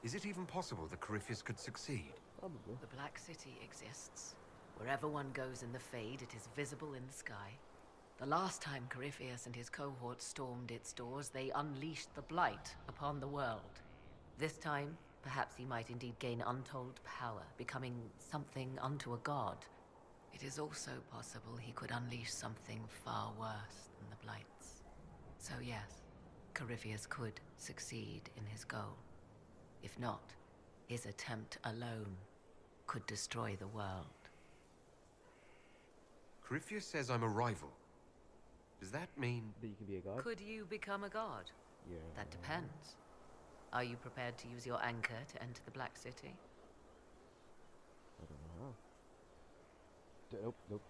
Is it even possible that Corypheus could succeed? Probably. The Black City exists. Wherever one goes in the Fade, it is visible in the sky. The last time Corypheus and his cohort stormed its doors, they unleashed the Blight upon the world. This time, perhaps he might indeed gain untold power, becoming something unto a god. It is also possible he could unleash something far worse than the Blights. So yes, Corypheus could succeed in his goal. If not, his attempt alone could destroy the world. Corypheus says I'm a rival. Does that mean... That you can be a god? Could you become a god? Yeah. That depends. Are you prepared to use your anchor to enter the Black City? I don't know how. Nope, nope.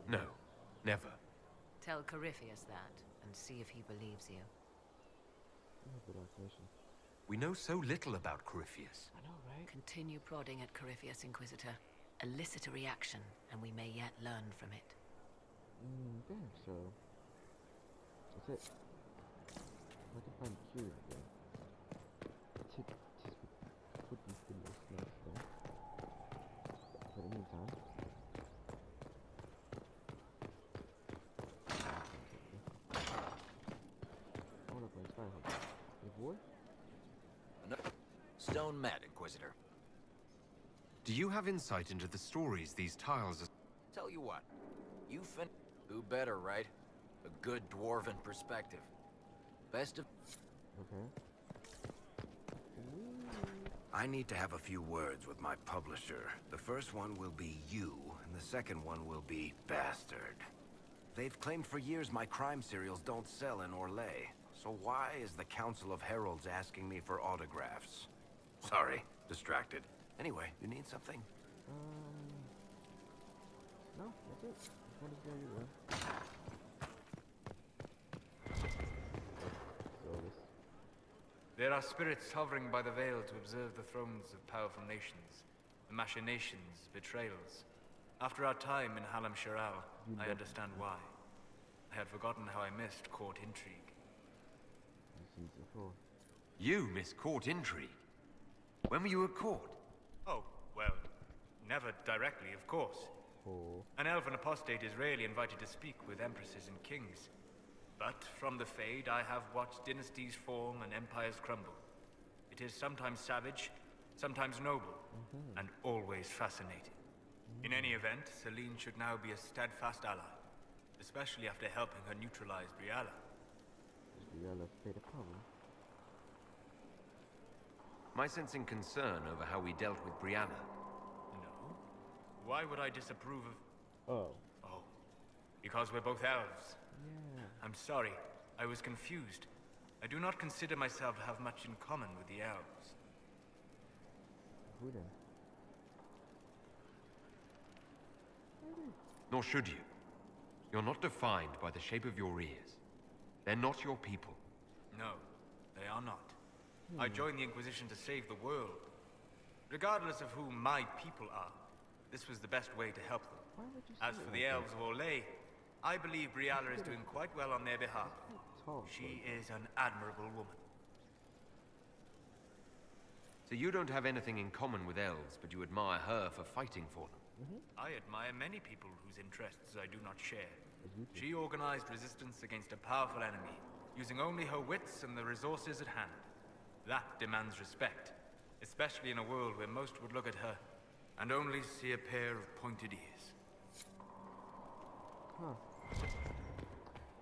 No, never. Tell Corypheus that, and see if he believes you. Good information. We know so little about Corypheus. I know, right? Continue prodding at Corypheus, Inquisitor. Elicit a reaction, and we may yet learn from it. Damn, so... That's it. If I can find Q again. Would be the most nice thing. For the meantime... Oh look, my Skyhook. Hey boy? Stone mad, Inquisitor. Do you have insight into the stories these tiles are... Tell you what, who better, right? A good dwarven perspective. Best of... Okay. I need to have a few words with my publisher. The first one will be you, and the second one will be Bastard. They've claimed for years my crime serials don't sell in Orlais. So why is the Council of Heralds asking me for autographs? Sorry, distracted. Anyway, you need something? No, that's it. Just wanted to go you There are spirits hovering by the veil to observe the thrones of powerful nations, the machinations, betrayals. After our time in Halam Sharal, I understand why. I had forgotten how I missed court intrigue. You miss court intrigue? When were you at court? Oh, well, never directly, of course. An elven apostate is rarely invited to speak with empresses and kings. But from the Fade, I have watched dynasties form and empires crumble. It is sometimes savage, sometimes noble, and always fascinating. In any event, Celine should now be a steadfast ally, especially after helping her neutralize Briala. Briala played a problem. My sensing concern over how we dealt with Brianna. No. Why would I disapprove of... Oh. Oh. Because we're both elves. Yeah. I'm sorry. I was confused. I do not consider myself to have much in common with the elves. Who then? Nor should you. You're not defined by the shape of your ears. They're not your people. No, they are not. I joined the Inquisition to save the world. Regardless of who my people are, this was the best way to help them. As for the elves of Orlais, I believe Briala is doing quite well on their behalf. She is an admirable woman. So you don't have anything in common with elves, but you admire her for fighting for them. I admire many people whose interests I do not share. She organized resistance against a powerful enemy, using only her wits and the resources at hand. That demands respect, especially in a world where most would look at her and only see a pair of pointed ears. Huh.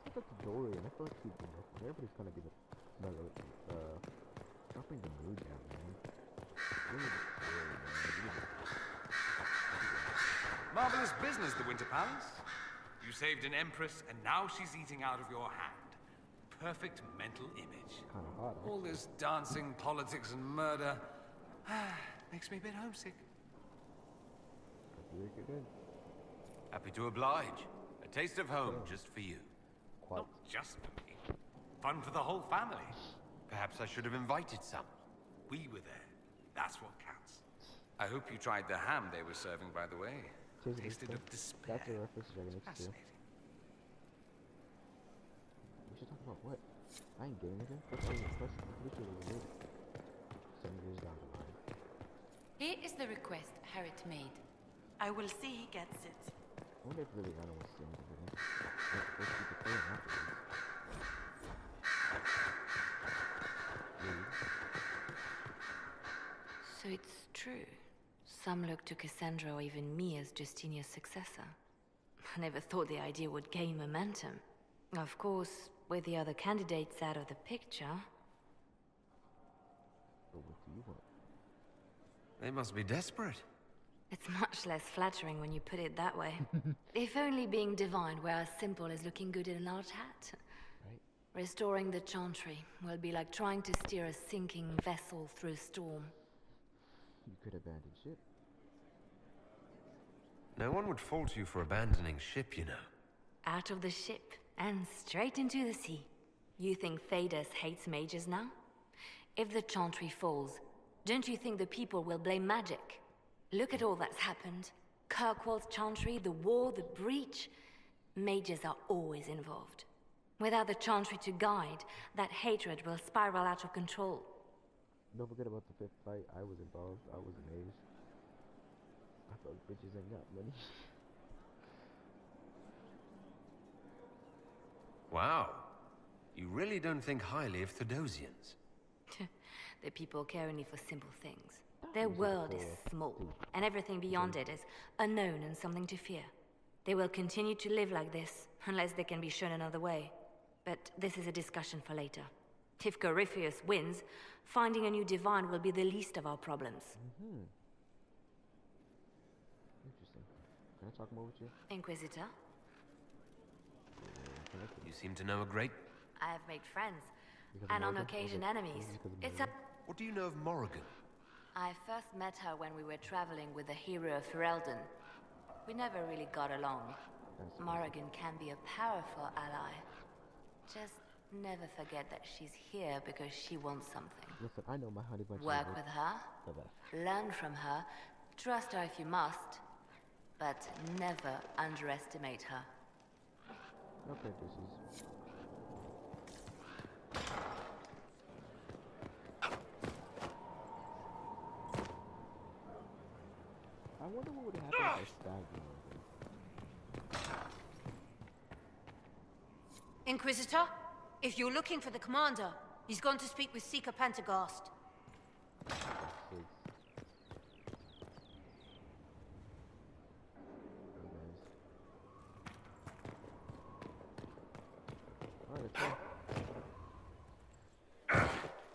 I thought the Dory, and I feel like everybody's gonna be dropping the mood down, man. Marvelous business, the Winter Palace. You saved an empress, and now she's eating out of your hand. Perfect mental image. Kinda hot, All this dancing, politics, and murder makes me a bit homesick. Really good. Happy to oblige. A taste of home just for you. Quite. Not just for me. Fun for the whole family. Perhaps I should have invited some. We were there. That's what counts. I hope you tried the ham they were serving, by the way. Tasted of despair. That's a reference to Dragon Age 2. Fascinating. We should talk about what? I ain't getting anything. What's the question? Literally, 7 years down the line. Here is the request Harriet made. I will see he gets it. I wonder if really Anna was saying something. Let's keep it playing afterwards. Read. So it's true. Some look to Cassandra or even me as Justinia's successor. I never thought the idea would gain momentum. Of course, with the other candidates out of the picture... But what do you want? They must be desperate. It's much less flattering when you put it that way. If only being divine were as simple as looking good in a large hat. Right? Restoring the Chantry will be like trying to steer a sinking vessel through a storm. You could abandon ship. No one would fault you for abandoning ship, you know. Out of the ship and straight into the sea. You think Thedas hates mages now? If the Chantry falls, don't you think the people will blame magic? Look at all that's happened. Kirkwall's Chantry, the war, the breach. Mages are always involved. Without the Chantry to guide, that hatred will spiral out of control. Don't forget about the 5th fight. I was involved. I was amazed. I thought bitches ain't got money. Wow. You really don't think highly of Thedosians. The people care only for simple things. Their world is small, and everything beyond it is unknown and something to fear. They will continue to live like this, unless they can be shown another way. But this is a discussion for later. If Corypheus wins, finding a new divine will be the least of our problems. Interesting. Can I talk more with you? Inquisitor, You seem to know a great... I have made friends, Because of and on Morgan? occasion Was it- enemies. was it because of It's a... Morgan? What do you know of Morrigan? I first met her when we were traveling with the hero of Ferelden. We never really got along. That's Morrigan can be a powerful ally. Just never forget that she's here because she wants something. Listen, I know my honey bunch. Work with her, learn from her, trust her if you must, but never underestimate her. Okay, this is. I wonder what would happen if I stabbed Morgan. Inquisitor, if you're looking for the commander, he's gone to speak with Seeker Pentecost. Alright, let's go.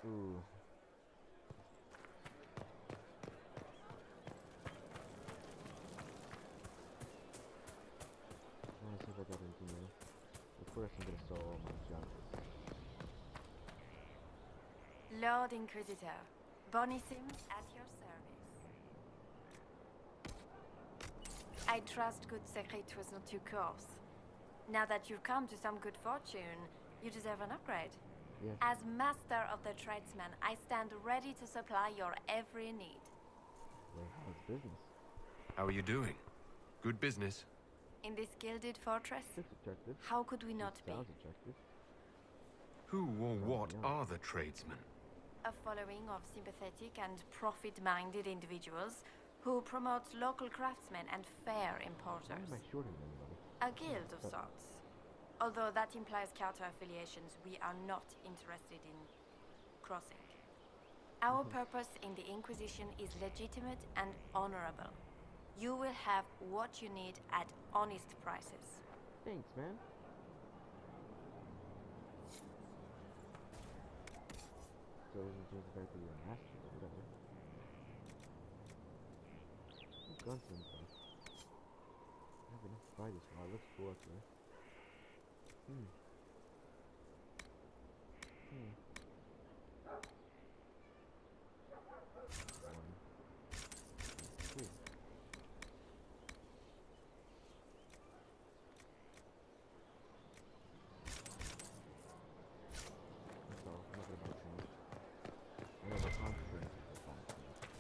Ooh. I wanna see if I got anything else. But first I'm gonna solve all my junk. Lord Inquisitor, Bonnie Sims at your service. I trust good secret was not too coarse. Now that you've come to some good fortune, you deserve an upgrade. Yeah. As master of the tradesman, I stand ready to supply your every need. Well, how's business? How are you doing? Good business? In this gilded fortress, Looks attractive. how could we not be? Sounds attractive. Who or what yeah. are the tradesmen? A following of sympathetic and profit-minded individuals who promote local craftsmen and fair Why importers. am I shorter than anybody? A guild of sorts. Although that implies counter-affiliations we are not interested in crossing. Our purpose in the Inquisition is legitimate and honorable. You will have what you need at honest prices. Thanks, man. So it doesn't change the fact that you're a master or whatever. What guns in this? I have enough to buy this one. It looks cool actually. One, two. That's all. I'm not gonna buy too much. I know the consequences of buying too much.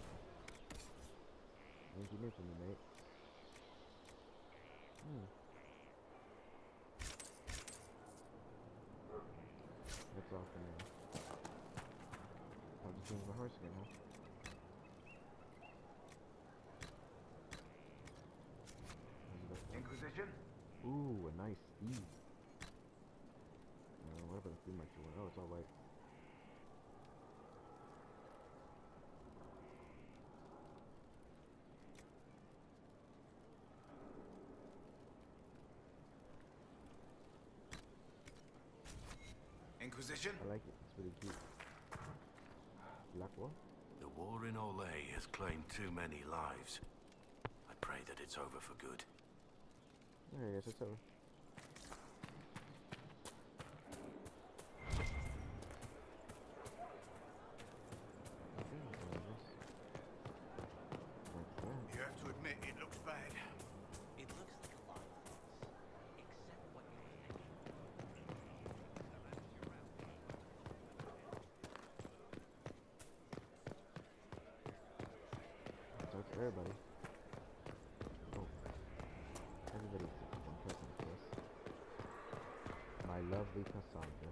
Engineer for me, mate. That's all for now. I'll just change my horse again, huh? Ooh, a nice steed. What about the 3x2 one? Oh, it's all white. Inquisition? I like it. It's really cute. Black wall? The war in Olay has claimed too many lives. I pray that it's over for good. Yeah, I guess it's over. You have to admit, it looks bad. It looks like a lot of things, except what you're thinking. Talk to everybody. Oh. Everybody's one person to us. My lovely Cassandra.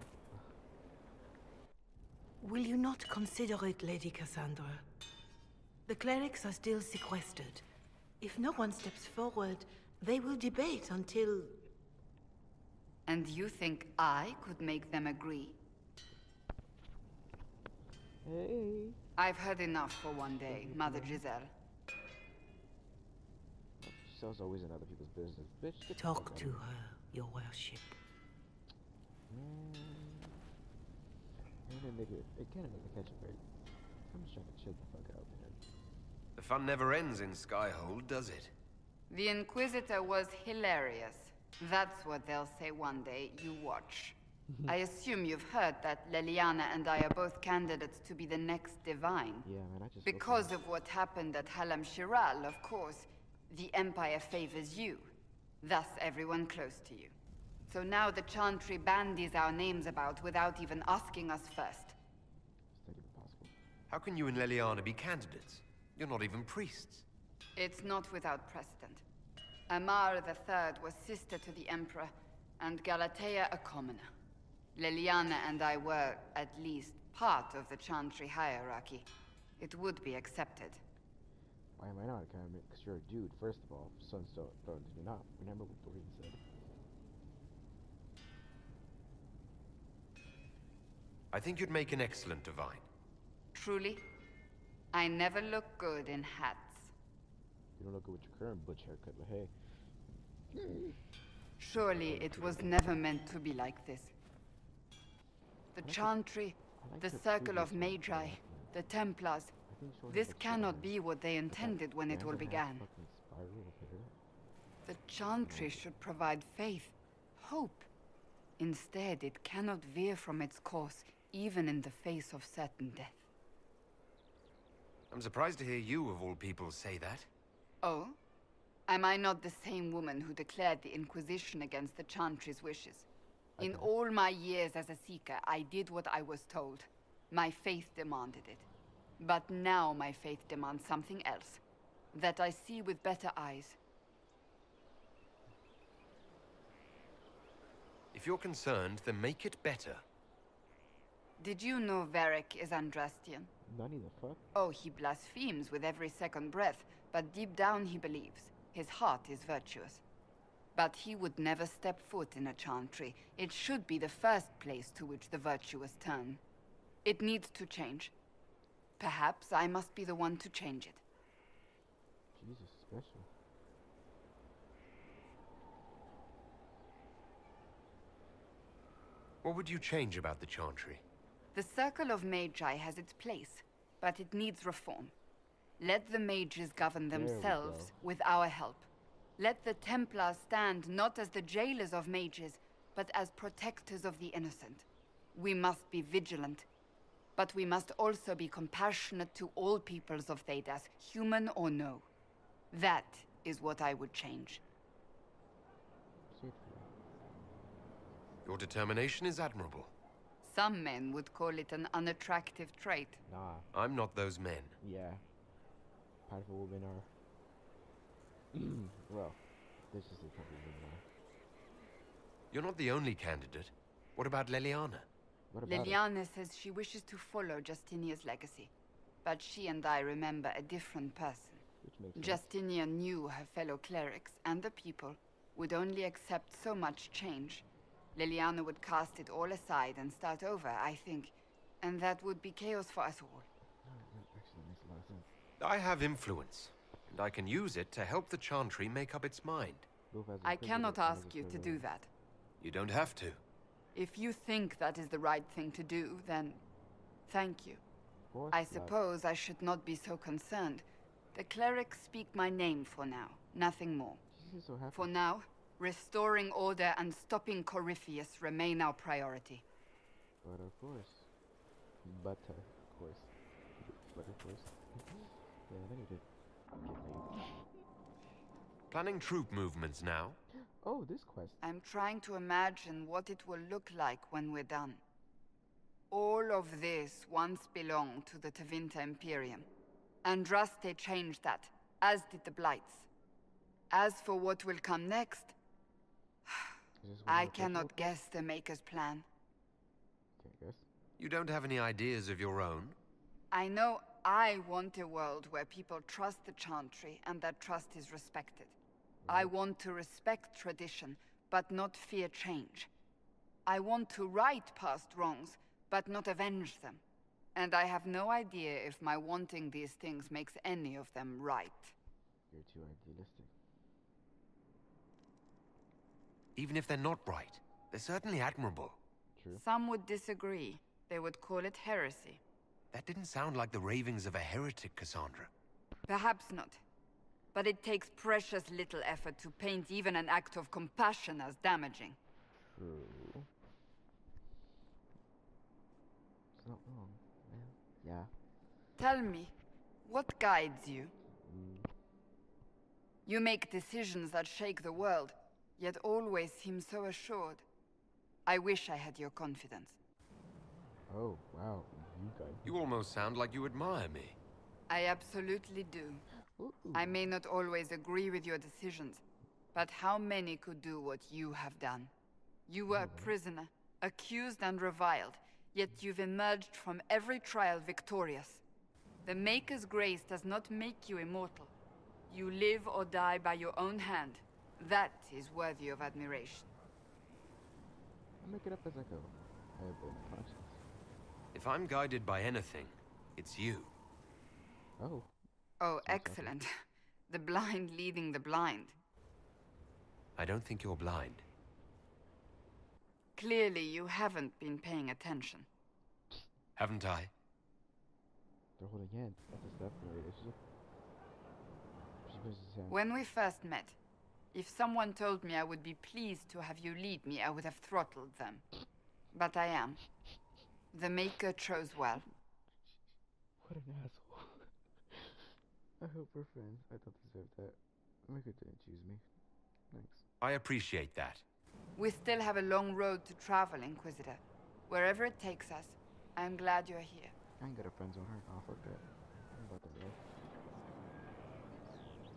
Will you not consider it, Lady Cassandra? The clerics are still sequestered. If no one steps forward, they will debate until... And you think I could make them agree? Hey. I've heard enough for one day, Mother Giselle. She's always in other people's business. Bitch, get the Talk fuck out to of here. her, your worship. Man, it can't make a catch a break. I'm just trying to chill the fuck out, man. The fun never ends in Skyhold, does it? The Inquisitor was hilarious. That's what they'll say one day. You watch. I assume you've heard that Leliana and I are both candidates to be the next Divine. Yeah, man, I just... Because of what happened at Halam Shiral, of course, the Empire favors you. Thus, everyone close to you. So now the Chantry bandies our names about without even asking us first. It's not even possible. How can you and Leliana be candidates? You're not even priests. It's not without precedent. Amar III was sister to the Emperor, and Galatea a commoner. Leliana and I were, at least, part of the Chantry hierarchy. It would be accepted. Why am I not a candidate? Because you're a dude, first of all. Sunstone Thrones, you're not. Remember what Doreen said. I think you'd make an excellent Divine. Truly? I never look good in hats. You don't look good with your current butch haircut, but hey. Surely it was never meant to be like this. The Chantry, the Circle of Magi, the Templars. This cannot be what they intended when it all began. The Chantry should provide faith, hope. Instead, it cannot veer from its course, even in the face of certain death. I'm surprised to hear you, of all people, say that. Oh? Am I not the same woman who declared the Inquisition against the Chantry's wishes? In all my years as a Seeker, I did what I was told. My faith demanded it. But now my faith demands something else. That I see with better eyes. If you're concerned, then make it better. Did you know Varric is Andrastian? Nani the fuck? Oh, he blasphemes with every second breath, but deep down he believes. His heart is virtuous. But he would never step foot in a Chantry. It should be the first place to which the virtuous turn. It needs to change. Perhaps I must be the one to change it. Jesus, special. What would you change about the Chantry? The Circle of Magi has its place, but it needs reform. Let the mages govern themselves with our help. Let the Templars stand not as the jailers of mages, but as protectors of the innocent. We must be vigilant, but we must also be compassionate to all peoples of Thedas, human or no. That is what I would change. Your determination is admirable. Some men would call it an unattractive trait. Nah. I'm not those men. Yeah. Powerful women are... well, this is the type of women are. You're not the only candidate. What about Leliana? What about Leliana says she wishes to follow Justinia's legacy. But she and I remember a different person. Which makes sense. Justinia knew her fellow clerics and the people, would only accept so much change. Liliana would cast it all aside and start over, I think. And that would be chaos for us all. That actually makes a lot of sense. I have influence, and I can use it to help the Chantry make up its mind. I cannot ask you to do that. You don't have to. If you think that is the right thing to do, then thank you. I suppose I should not be so concerned. The clerics speak my name for now, nothing more. So happy. For now, restoring order and stopping Corypheus remain our priority. But of course. But of course. But of course. Yeah, then you did. Get laid. Planning troop movements now? Oh, this quest. I'm trying to imagine what it will look like when we're done. All of this once belonged to the Tevinter Imperium. Andraste changed that, as did the Blights. As for what will come next, I cannot guess the Maker's plan. Can't guess. You don't have any ideas of your own? I know I want a world where people trust the Chantry and that trust is respected. I want to respect tradition, but not fear change. I want to right past wrongs, but not avenge them. And I have no idea if my wanting these things makes any of them right. You're too idealistic. Even if they're not right, they're certainly admirable. True. Some would disagree. They would call it heresy. That didn't sound like the ravings of a heretic, Cassandra. Perhaps not. But it takes precious little effort to paint even an act of compassion as damaging. True. It's not wrong, man. Yeah. Tell me, what guides you? You make decisions that shake the world, yet always seem so assured. I wish I had your confidence. Oh, wow. You guys. You almost sound like you admire me. I absolutely do. Ooh. I may not always agree with your decisions, but how many could do what you have done? You were a prisoner, accused and reviled, yet you've emerged from every trial victorious. The Maker's grace does not make you immortal. You live or die by your own hand. That is worthy of admiration. I make it up as I go. I have a conscience. If I'm guided by anything, it's you. Oh. Oh, excellent. The blind leading the blind. I don't think you're blind. Clearly, you haven't been paying attention. Haven't I? They're holding hands. That's a step in a relationship. She pushes his hand. When we first met, if someone told me I would be pleased to have you lead me, I would have throttled them. But I am. The Maker chose well. What an asshole. I hope we're friends. I don't deserve that. Maker didn't choose me. Thanks. I appreciate that. We still have a long road to travel, Inquisitor. Wherever it takes us, I'm glad you're here. I ain't got a friend zone her. Oh, fuck that. I'm about that life.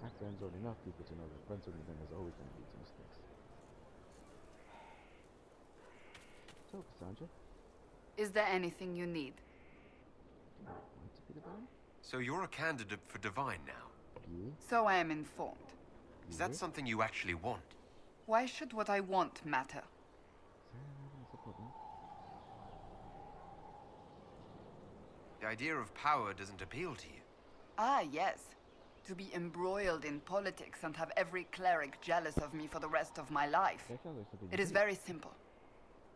I friend zone enough people to know that friend zoning them is always going to lead to mistakes. So, Cassandra? Is there anything you need? Do you want to be the Baron? So you're a candidate for Divine now? Yeah. So I am informed. Is that something you actually want? Why should what I want matter? The idea of power doesn't appeal to you. Ah, yes. To be embroiled in politics and have every cleric jealous of me for the rest of my life. That sounds like something It you is do. very simple.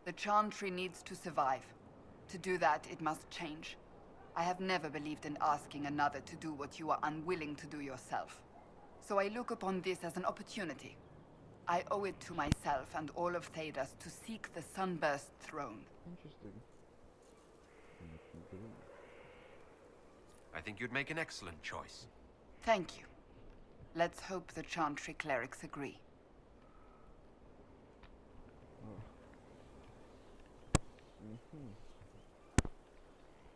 The Chantry needs to survive. To do that, it must change. I have never believed in asking another to do what you are unwilling to do yourself. So I look upon this as an opportunity. I owe it to myself and all of Thedas to seek the Sunburst throne. Interesting. I think you'd make an excellent choice. Thank you. Let's hope the Chantry clerics agree.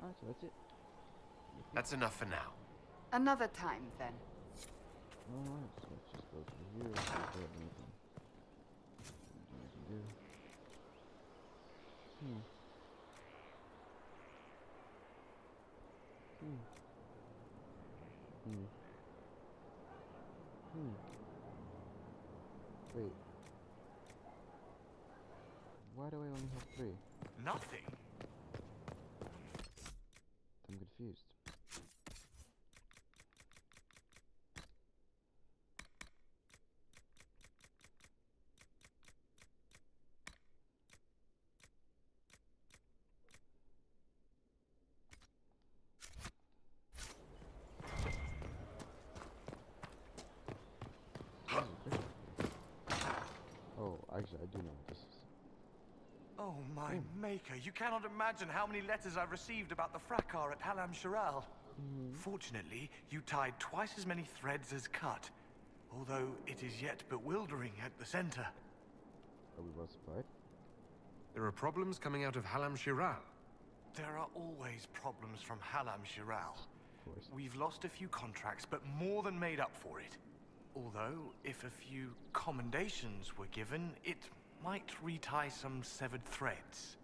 Alright, so that's it. That's enough for now. Another time, then. Alright, so let's just go through here. See if they have anything. Anything we can do. Wait, Why do I only have 3? Nothing? I'm confused. Oh, actually, I do know what this is. Oh, my maker, you cannot imagine how many letters I've received about the fracas at Halam Shiral. Fortunately, you tied twice as many threads as cut, although it is yet bewildering at the center. Are we well supplied? There are problems coming out of Halam Shiral. There are always problems from Halam Shiral. Of course. We've lost a few contracts, but more than made up for it. Although, if a few commendations were given, it might retie some severed threads.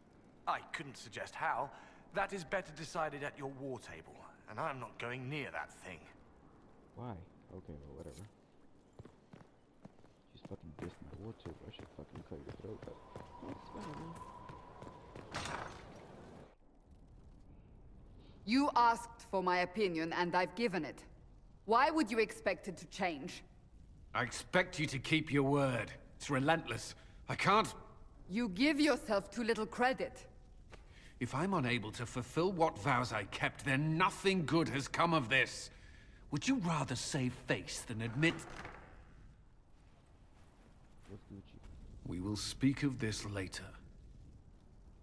I couldn't suggest how. That is better decided at your war table, and I'm not going near that thing. Why? Okay, well, whatever. She's fucking dissed my war table. I should fucking cut your throat, but it's whatever. You asked for my opinion, and I've given it. Why would you expect it to change? I expect you to keep your word. It's relentless. I can't... You give yourself too little credit. If I'm unable to fulfill what vows I kept, then nothing good has come of this. Would you rather save face than admit... What's Gucci? We will speak of this later.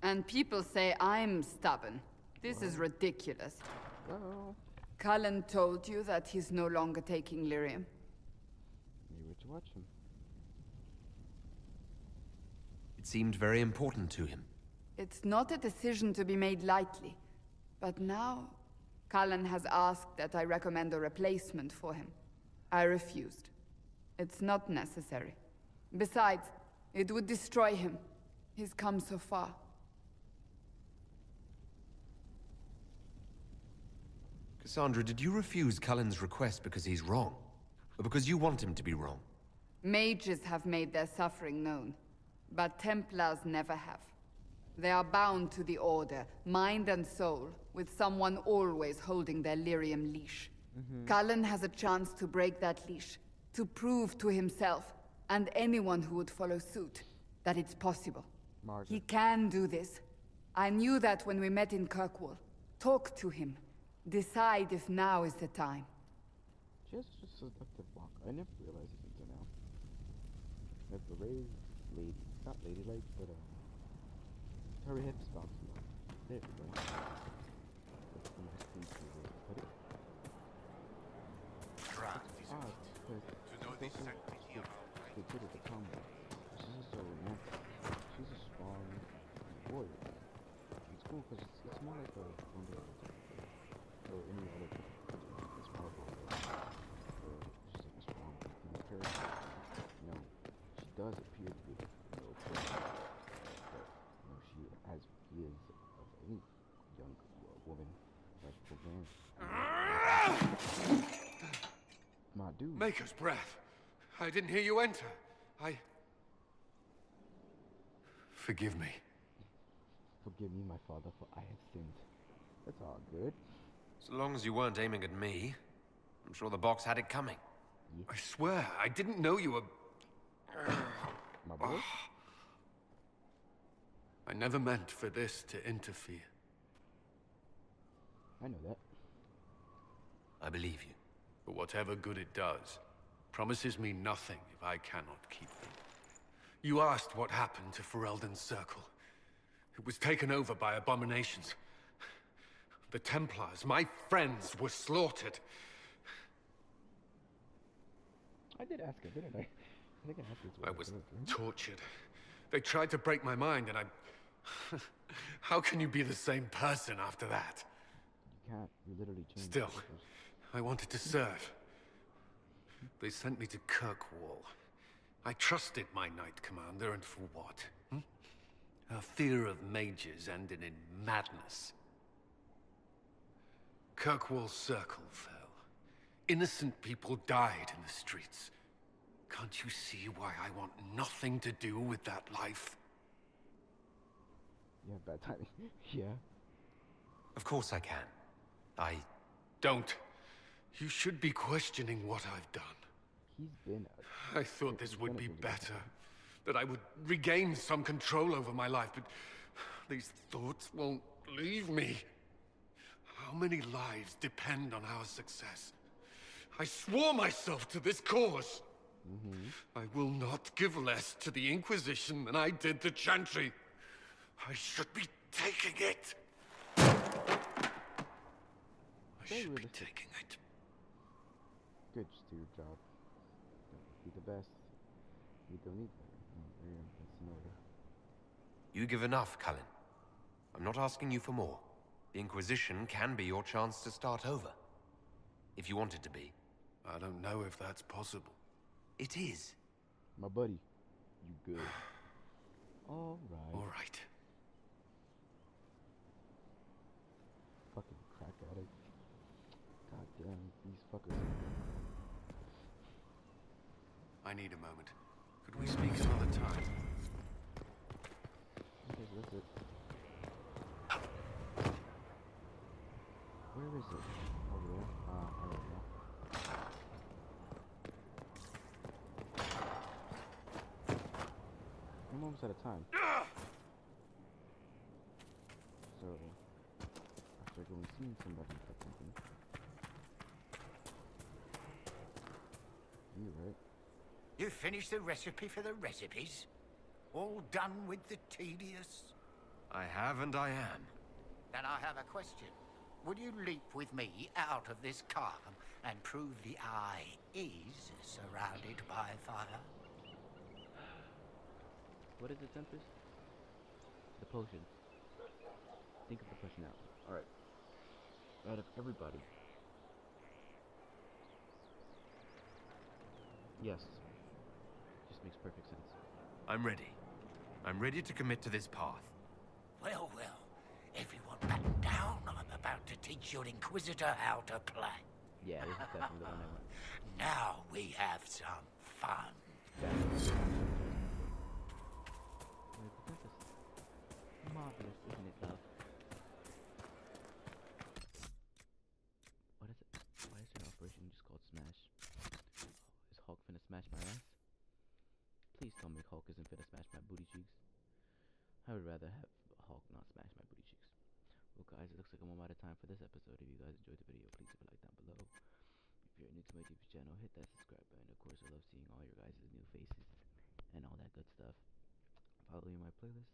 And people say I'm stubborn. This is ridiculous. Well, Cullen told you that he's no longer taking lyrium. you were to watch him. It seemed very important to him. It's not a decision to be made lightly. But now, Cullen has asked that I recommend a replacement for him. I refused. It's not necessary. Besides, it would destroy him. He's come so far. Cassandra, did you refuse Cullen's request because he's wrong? Or because you want him to be wrong? Mages have made their suffering known, but Templars never have. They are bound to the Order, mind and soul, with someone always holding their lyrium leash. Cullen has a chance to break that leash, to prove to himself, and anyone who would follow suit, that it's possible. Margaret. He can do this. I knew that when we met in Kirkwall. Talk to him. Decide if now is the time. She has just a seductive walk. I never realized it until now. That's the raised lady. Not ladylike, but her hips bouncing off. There we go. That's the most creepy way to put it. It's odd, because she's also considered a tomboy. She's also romantic. She's a strong warrior. It's cool because it's more like a Wonder Woman type of thing. Or any other it's powerful. Or she's like a strong female character. You know, she does appear to be a little pretty. But, you know, she has is of any young woman like woman. My dude. Maker's breath. I didn't hear you enter. Forgive me. Forgive me, my father, for I have sinned. That's all good. So long as you weren't aiming at me, I'm sure the box had it coming. I swear, I didn't know you were... My boy? I never meant for this to interfere. I know that. I believe you. But whatever good it does, promises me nothing if I cannot keep them. You asked what happened to Ferelden's Circle. It was taken over by abominations. The Templars, my friends, were slaughtered. I did ask her, didn't I? I think I asked her. I was tortured. They tried to break my mind, and I... How can you be the same person after that? You can't. You literally changed. Still, I wanted to serve. They sent me to Kirkwall. I trusted my Knight Commander, and for what? Her fear of mages ended in madness. Kirkwall's Circle fell. Innocent people died in the streets. Can't you see why I want nothing to do with that life? You have bad timing. Yeah. Of course I can. Don't. You should be questioning what I've done. He's been... I thought this would be better. That I would regain some control over my life, but these thoughts won't leave me. How many lives depend on our success? I swore myself to this cause. I will not give less to the Inquisition than I did to Chantry. I should be taking it. I should be taking it. Good, just do your job. Be the best. You don't need better. That's in order. You give enough, Cullen. I'm not asking you for more. The Inquisition can be your chance to start over. If you want it to be. I don't know if that's possible. It is. My buddy, you good. Alright. Alright. Fucking crack addict. God damn, these fuckers. I need a moment. Could we speak another time? Okay, so that's it. Where is it? Over there? I don't know. I'm almost out of time. So, after going seeing somebody or something. You're right. You finished the recipe for the recipes? All done with the tedious? I have and I am. Then I have a question. Would you leap with me out of this car and prove the eye is surrounded by fire? What is it, Tempest? The potion. Think of the potion out. Alright. Out of everybody. Yes. Just makes perfect sense. I'm ready. I'm ready to commit to this path. Well, well. Everyone batten down. I'm about to teach your Inquisitor how to play. Yeah, this is definitely the one I want. Now we have some fun. Marvelous, isn't it, love? What is it? Why is your operation just called Smash? Is Hulk finna smash my ass? Please tell me Hulk isn't finna smash my booty cheeks. I would rather have Hulk not smash my booty cheeks. Well guys, it looks like I'm out of time for this episode. If you guys enjoyed the video, please leave a like down below. If you're new to my YouTube channel, hit that subscribe button. Of course, I love seeing all your guys' new faces and all that good stuff. Follow me in my playlist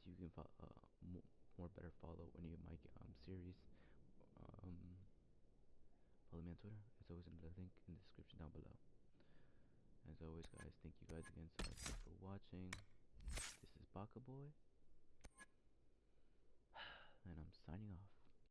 so you can more better follow any of my series. Follow me on Twitter. It's always in the link in the description down below. As always, guys, thank you guys again so much for watching. This is Baka Boy.